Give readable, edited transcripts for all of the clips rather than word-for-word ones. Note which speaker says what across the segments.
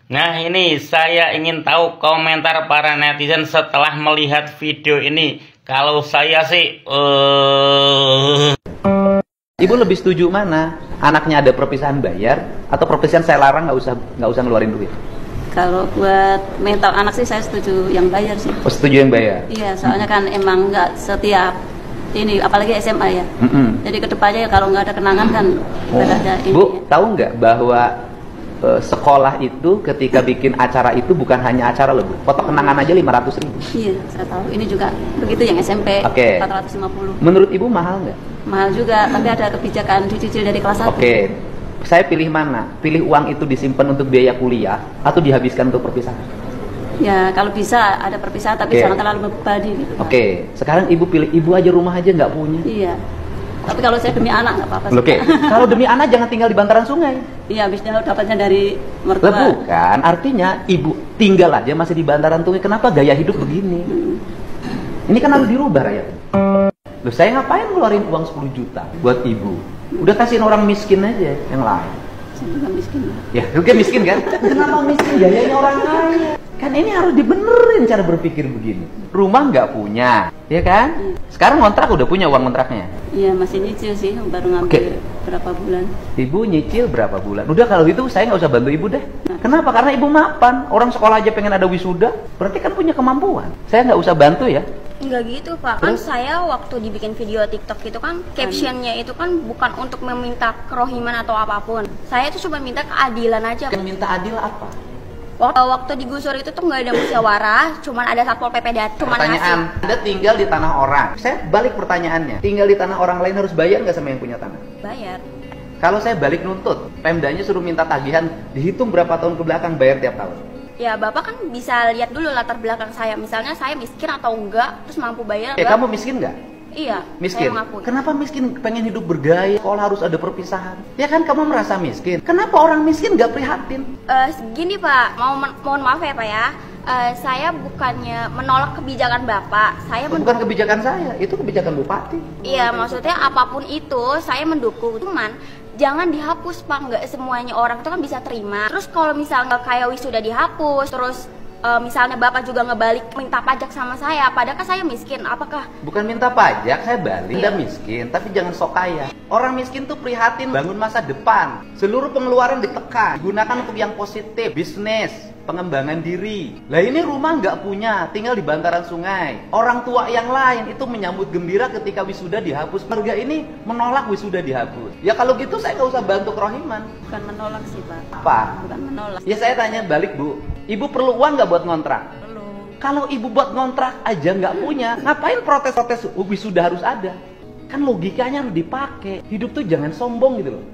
Speaker 1: Nah, ini saya ingin tahu komentar para netizen setelah melihat video ini. Kalau saya sih
Speaker 2: Ibu lebih setuju mana? Anaknya ada perpisahan bayar atau perpisahan saya larang nggak usah ngeluarin duit?
Speaker 3: Kalau buat mental anak sih saya setuju yang bayar sih.
Speaker 2: Oh, setuju yang bayar?
Speaker 3: Iya, soalnya kan emang nggak setiap ini, apalagi SMA ya. Jadi kedepannya kalau nggak ada kenangan kan berada ini.
Speaker 2: Bu, tahu nggak bahwa sekolah itu ketika bikin acara itu bukan hanya acara loh, Bu. Foto kenangan aja 500.000.
Speaker 3: Iya, saya tahu. Ini juga begitu yang SMP.
Speaker 2: Oke.
Speaker 3: 450.
Speaker 2: Menurut Ibu mahal nggak?
Speaker 3: Mahal juga, tapi ada kebijakan dicicil dari kelas 1.
Speaker 2: Oke. Saya pilih mana? Pilih uang itu disimpan untuk biaya kuliah atau dihabiskan untuk perpisahan?
Speaker 3: Ya, kalau bisa ada perpisahan tapi jangan terlalu membebani gitu.
Speaker 2: Oke. Sekarang Ibu pilih, Ibu aja rumah aja nggak punya.
Speaker 3: Iya. Tapi kalau saya demi anak nggak apa-apa sih.
Speaker 2: Oke. Kalau demi anak jangan tinggal di bantaran sungai.
Speaker 3: Iya, habisnya dapatnya dari mertua.
Speaker 2: Lah bukan, artinya Ibu tinggal aja masih di bantaran sungai. Kenapa gaya hidup begini? Ini kan harus dirubah rakyat. Loh, saya ngapain ngeluarin uang 10 juta buat Ibu? Udah kasihin orang miskin aja yang lain.
Speaker 3: Saya juga miskin.
Speaker 2: Ya, oke miskin kan? Kenapa miskin? Gayanya orang kaya. Kan ini harus dibenerin cara berpikir begini. Rumah nggak punya, ya kan? Sekarang kontrak udah punya uang kontraknya.
Speaker 3: Iya, masih nyicil sih, baru ngambil berapa bulan.
Speaker 2: Ibu nyicil berapa bulan? Udah kalau gitu saya nggak usah bantu Ibu deh. Kenapa? Karena Ibu mapan. Orang sekolah aja pengen ada wisuda, berarti kan punya kemampuan. Saya nggak usah bantu ya.
Speaker 4: Enggak gitu Pak, kan saya waktu dibikin video TikTok itu kan captionnya itu kan bukan untuk meminta kerohiman atau apapun. Saya itu cuma minta keadilan aja.
Speaker 2: Minta adil apa?
Speaker 4: Waktu digusur itu tuh nggak ada musyawarah, cuman ada satpol pp datang.
Speaker 2: Pertanyaan, Anda tinggal di tanah orang. Saya balik pertanyaannya, tinggal di tanah orang lain harus bayar nggak sama yang punya tanah?
Speaker 4: Bayar.
Speaker 2: Kalau saya balik nuntut, Pemdanya suruh minta tagihan, dihitung berapa tahun ke belakang bayar tiap tahun.
Speaker 4: Ya Bapak kan bisa lihat dulu latar belakang saya, misalnya saya miskin atau enggak, terus mampu bayar enggak.
Speaker 2: Kamu miskin nggak?
Speaker 4: Iya,
Speaker 2: miskin.
Speaker 4: Saya mengakui.
Speaker 2: Kenapa miskin? Pengen hidup bergaya, sekolah harus ada perpisahan. Ya kan kamu merasa miskin. Kenapa orang miskin nggak prihatin?
Speaker 4: Gini Pak, mohon maaf ya Pak ya. Saya bukannya menolak kebijakan Bapak. Saya
Speaker 2: bukan kebijakan saya, itu kebijakan Bupati.
Speaker 4: Iya, maksudnya apapun itu saya mendukung. Cuman jangan dihapus Pak, nggak semuanya orang itu kan bisa terima. Terus kalau misalnya kayak wisuda dihapus, terus misalnya Bapak juga ngebalik minta pajak sama saya, padahal kan saya miskin, apakah?
Speaker 2: Bukan minta pajak, saya balik. Anda miskin, tapi jangan sok kaya. Orang miskin tuh prihatin bangun masa depan. Seluruh pengeluaran ditekan, digunakan untuk yang positif, bisnis, pengembangan diri. Lah ini rumah nggak punya, tinggal di bantaran sungai. Orang tua yang lain itu menyambut gembira ketika wisuda dihapus. Keluarga ini menolak wisuda dihapus. Ya kalau gitu saya nggak usah bantu kerohiman.
Speaker 3: Bukan menolak sih Pak.
Speaker 2: Apa?
Speaker 3: Bukan menolak.
Speaker 2: Ya saya tanya balik Bu, Ibu perlu uang nggak buat ngontrak?
Speaker 3: Perlu.
Speaker 2: Kalau Ibu buat ngontrak aja nggak punya, ngapain protes-protes wisuda harus ada? Kan logikanya harus dipakai. Hidup tuh jangan sombong gitu loh.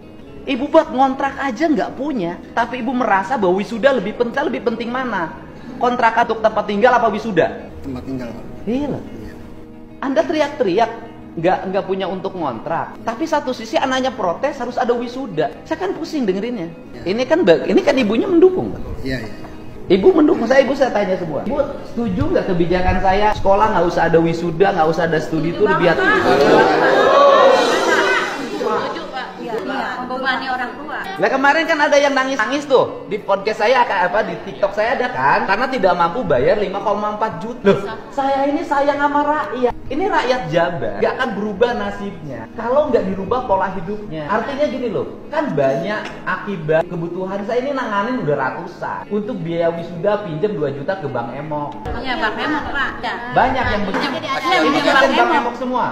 Speaker 2: Ibu buat ngontrak aja nggak punya, tapi Ibu merasa bahwa wisuda lebih penting mana? Kontrak untuk tempat tinggal apa wisuda?
Speaker 5: Tempat tinggal, Pak.
Speaker 2: Iya. Anda teriak-teriak nggak punya untuk ngontrak, tapi satu sisi anaknya protes harus ada wisuda. Saya kan pusing dengerinnya.
Speaker 5: Ya.
Speaker 2: Ini kan ibunya mendukung.
Speaker 5: Iya.
Speaker 2: Ibu mendukung saya, Ibu saya tanya semua. Ibu setuju nggak kebijakan saya sekolah nggak usah ada wisuda, nggak usah ada studi tour biar
Speaker 4: Membebani orang tua.
Speaker 2: Nah kemarin kan ada yang nangis tuh di podcast saya di TikTok saya ada kan, karena tidak mampu bayar 5,4 juta. Loh, saya ini sayang sama rakyat. Ini rakyat Jabar nggak akan berubah nasibnya kalau nggak dirubah pola hidupnya. Artinya gini loh, kan banyak akibat kebutuhan saya ini nanganin udah ratusan. Untuk biaya wisuda pinjam 2 juta ke Bang Emok.
Speaker 3: Iya Bang Emok Pak.
Speaker 2: Banyak yang begini. Ini kan Bang Emok semua.